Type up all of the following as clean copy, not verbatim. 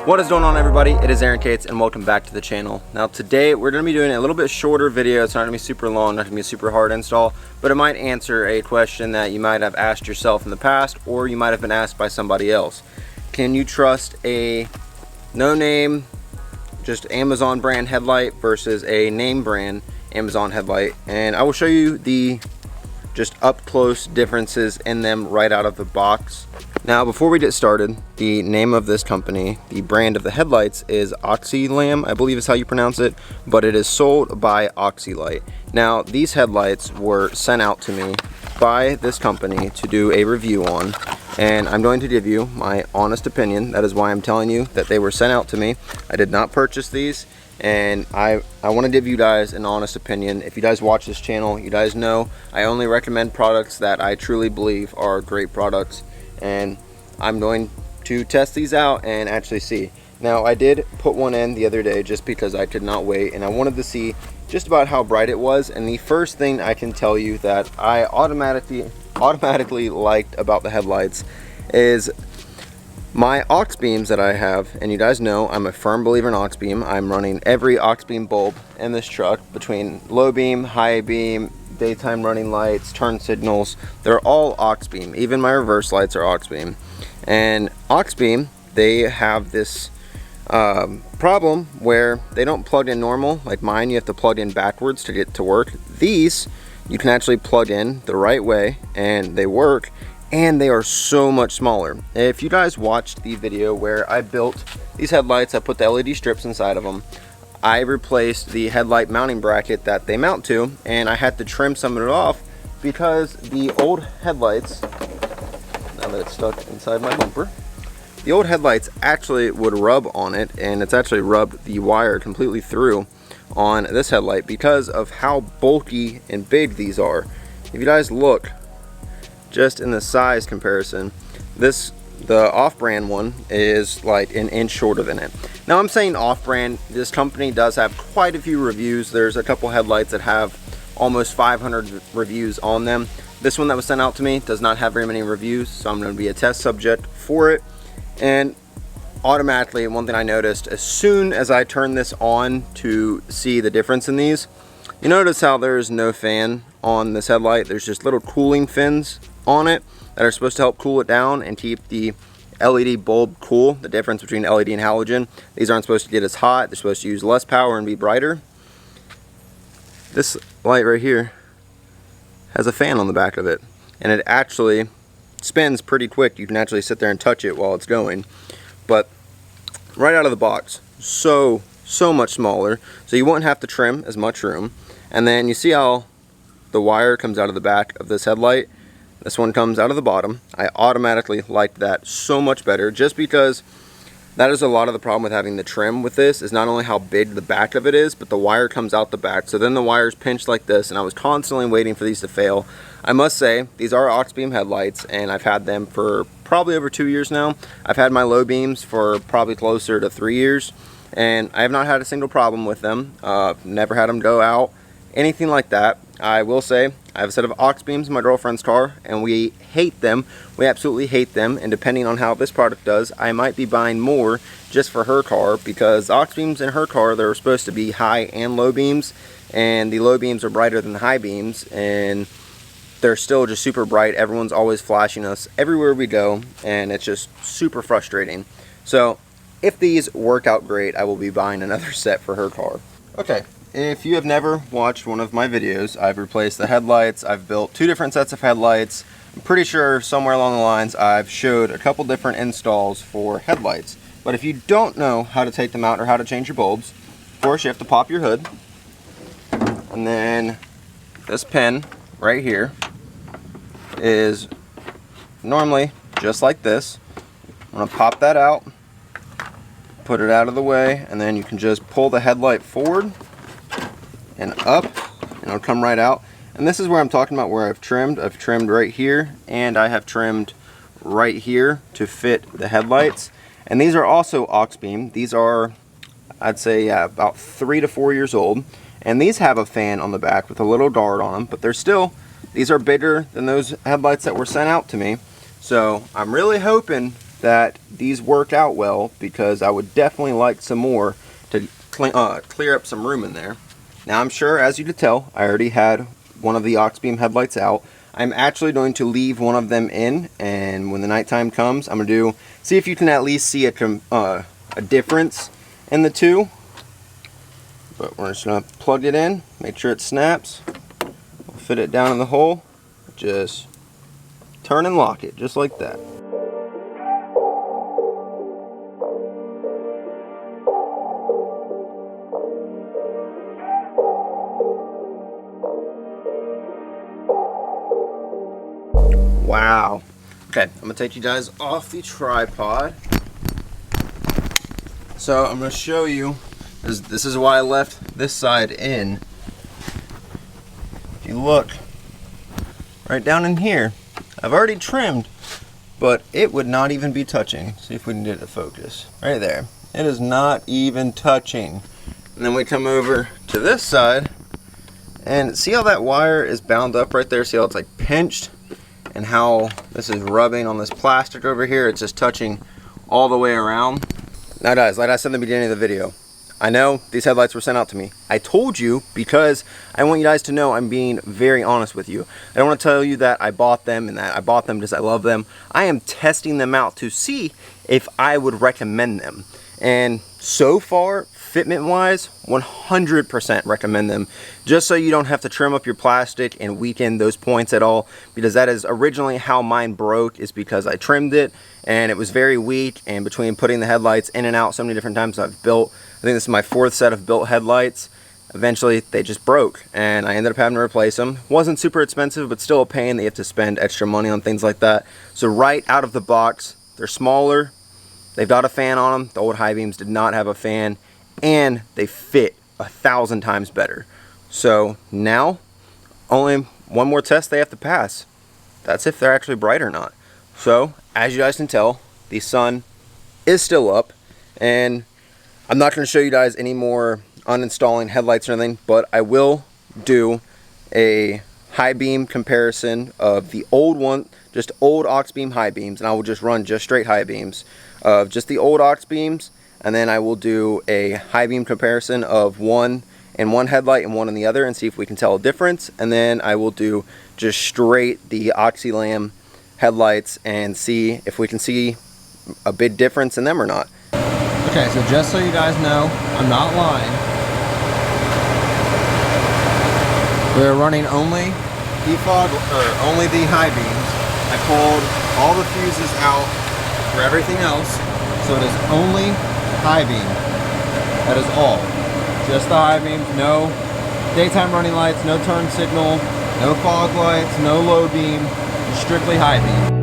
What is going on, everybody? It is Aaron Cates and welcome back to the channel. Now today we're going to be doing a little bit shorter video. It's not going to be super long, not going to be a super hard install, but it might answer a question that you might have asked yourself in the past, or you might have been asked by somebody else. Can you trust a no-name, just Amazon brand headlight versus a name brand Amazon headlight? And I will show you the just up close differences in them right out of the box. Now before we get started, the name of this company, the brand of the headlights is Auxbeam, I believe is how you pronounce it, but it is sold by Auxilight. Now these headlights were sent out to me by this company to do a review on, and I'm going to give you my honest opinion. That is why I'm telling you that they were sent out to me. I did not purchase these, and I want to give you guys an honest opinion. If you guys watch this channel, you guys know I only recommend products that I truly believe are great products, and I'm going to test these out and actually see. Now I did put one in the other day just because I could not wait, and I wanted to see just about how bright it was. And the first thing I can tell you that I automatically liked about the headlights is my Auxbeams that I have. And you guys know I'm a firm believer in Auxbeam. I'm running every Auxbeam bulb in this truck, between low beam, high beam, daytime running lights, turn signals. They're all Auxbeam. Even my reverse lights are Auxbeam. And Auxbeam, they have this problem where they don't plug in normal. Like mine, you have to plug in backwards to get to work. These you can actually plug in the right way and they work, and they are so much smaller. If you guys watched the video where I built these headlights, I put the LED strips inside of them. I replaced the headlight mounting bracket that they mount to, and I had to trim some of it off because the old headlights, now that it's stuck inside my bumper, the old headlights actually would rub on it, and it's actually rubbed the wire completely through on this headlight because of how bulky and big these are. If you guys look just in the size comparison, the off-brand one is like an inch shorter than it. Now I'm saying off-brand, this company does have quite a few reviews. There's a couple headlights that have almost 500 reviews on them. This one that was sent out to me does not have very many reviews, so I'm going to be a test subject for it. And automatically, one thing I noticed as soon as I turned this on to see the difference in these, you notice how there's no fan on this headlight. There's just little cooling fins on it that are supposed to help cool it down and keep the LED bulb cool. The difference between LED and halogen, these aren't supposed to get as hot. They're supposed to use less power and be brighter. This light right here has a fan on the back of it, and it actually spins pretty quick. You can actually sit there and touch it while it's going. But right out of the box, so much smaller, so you won't have to trim as much room. And then you see how the wire comes out of the back of this headlight. This one comes out of the bottom. I automatically like that so much better, just because that is a lot of the problem with having the trim with this, is not only how big the back of it is, but the wire comes out the back. So then the wire's pinched like this, and I was constantly waiting for these to fail. I must say, these are Auxbeam headlights, and I've had them for probably over 2 years now. I've had my low beams for probably closer to 3 years, and I have not had a single problem with them. Never had them go out, anything like that. I will say, I have a set of Auxbeams in my girlfriend's car, and we hate them. We absolutely hate them, and depending on how this product does, I might be buying more just for her car, because Auxbeams in her car, they're supposed to be high and low beams, and the low beams are brighter than the high beams, and they're still just super bright. Everyone's always flashing us everywhere we go, and it's just super frustrating. So if these work out great, I will be buying another set for her car. Okay. If you have never watched one of my videos, I've replaced the headlights. I've built 2 different sets of headlights. I'm pretty sure somewhere along the lines I've showed a couple different installs for headlights. But if you don't know how to take them out or how to change your bulbs, of course you have to pop your hood. And then this pin right here is normally just like this. I'm going to pop that out, put it out of the way, and then you can just pull the headlight forward and up, and it'll come right out. And this is where I'm talking about where I've trimmed. I've trimmed right here, and I have trimmed right here to fit the headlights. And these are also Auxbeam. These are, I'd say, about 3 to 4 years old. And these have a fan on the back with a little guard on them, but they're still, these are bigger than those headlights that were sent out to me. So I'm really hoping that these worked out well, because I would definitely like some more to clear up some room in there. Now I'm sure, as you could tell, I already had one of the Auxbeam headlights out. I'm actually going to leave one of them in, and when the nighttime comes, I'm going to see if you can at least see a difference in the two. But we're just going to plug it in, make sure it snaps, we'll fit it down in the hole, just turn and lock it, just like that. Wow. Okay, I'm gonna take you guys off the tripod. So I'm gonna show you, this is why I left this side in. If you look right down in here, I've already trimmed, but it would not even be touching. See if we can get it to focus. Right there. It is not even touching. And then we come over to this side, and see how that wire is bound up right there? See how it's like pinched? And how this is rubbing on this plastic over here. It's just touching all the way around. Now guys, like I said in the beginning of the video, I know these headlights were sent out to me. I told you because I want you guys to know I'm being very honest with you. I don't want to tell you that I bought them and that I bought them because I love them. I am testing them out to see if I would recommend them. And so far, fitment wise, 100% recommend them, just so you don't have to trim up your plastic and weaken those points at all, because that is originally how mine broke, is because I trimmed it and it was very weak, and between putting the headlights in and out so many different times I've built, I think this is my 4th set of built headlights, eventually they just broke and I ended up having to replace them. Wasn't super expensive, but still a pain that you have to spend extra money on things like that. So right out of the box, they're smaller, they've got a fan on them. The old high beams did not have a fan, and they fit 1,000 times better. So now only one more test they have to pass. That's if they're actually bright or not. So as you guys can tell, the sun is still up, and I'm not going to show you guys any more uninstalling headlights or anything, but I will do a high beam comparison of the old one, just old Auxbeam high beams, and I will just run just straight high beams of just the old Auxbeams. And then I will do a high beam comparison of one in one headlight and one in the other, and see if we can tell a difference. And then I will do just straight the Auxelam headlights and see if we can see a big difference in them or not. Okay, so just so you guys know, I'm not lying. We're running only defog, or only the high beams. I pulled all the fuses out for everything else, so it is only high beam. That is all. Just the high beams, no daytime running lights, no turn signal, no fog lights, no low beam, just strictly high beam.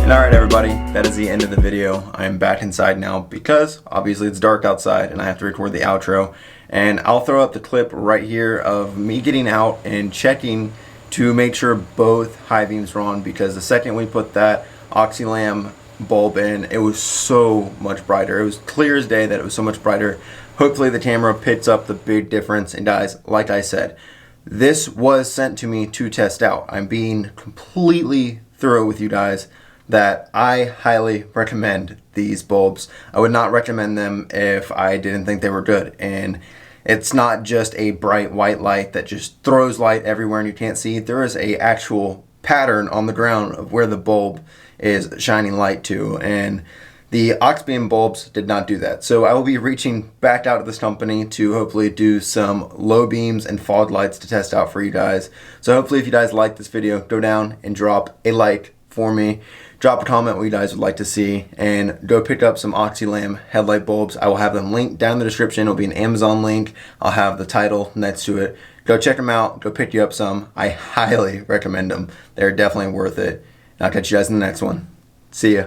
And alright everybody, that is the end of the video. I am back inside now because obviously it's dark outside and I have to record the outro. And I'll throw up the clip right here of me getting out and checking to make sure both high beams are on, because the second we put that Auxbeam bulb in, it was so much brighter. It was clear as day that it was so much brighter. Hopefully the camera picks up the big difference. And guys, like I said, this was sent to me to test out. I'm being completely thorough with you guys that I highly recommend these bulbs. I would not recommend them if I didn't think they were good. And it's not just a bright white light that just throws light everywhere and you can't see. There is a actual pattern on the ground of where the bulb is shining light to, and the Auxbeam bulbs did not do that. So I will be reaching back out to this company to hopefully do some low beams and fog lights to test out for you guys. So hopefully if you guys like this video, go down and drop a like for me. Drop a comment what you guys would like to see, and go pick up some Auxbeam headlight bulbs. I will have them linked down in the description. It'll be an Amazon link. I'll have the title next to it. Go check them out. Go pick you up some. I highly recommend them. They're definitely worth it. And I'll catch you guys in the next one. See ya.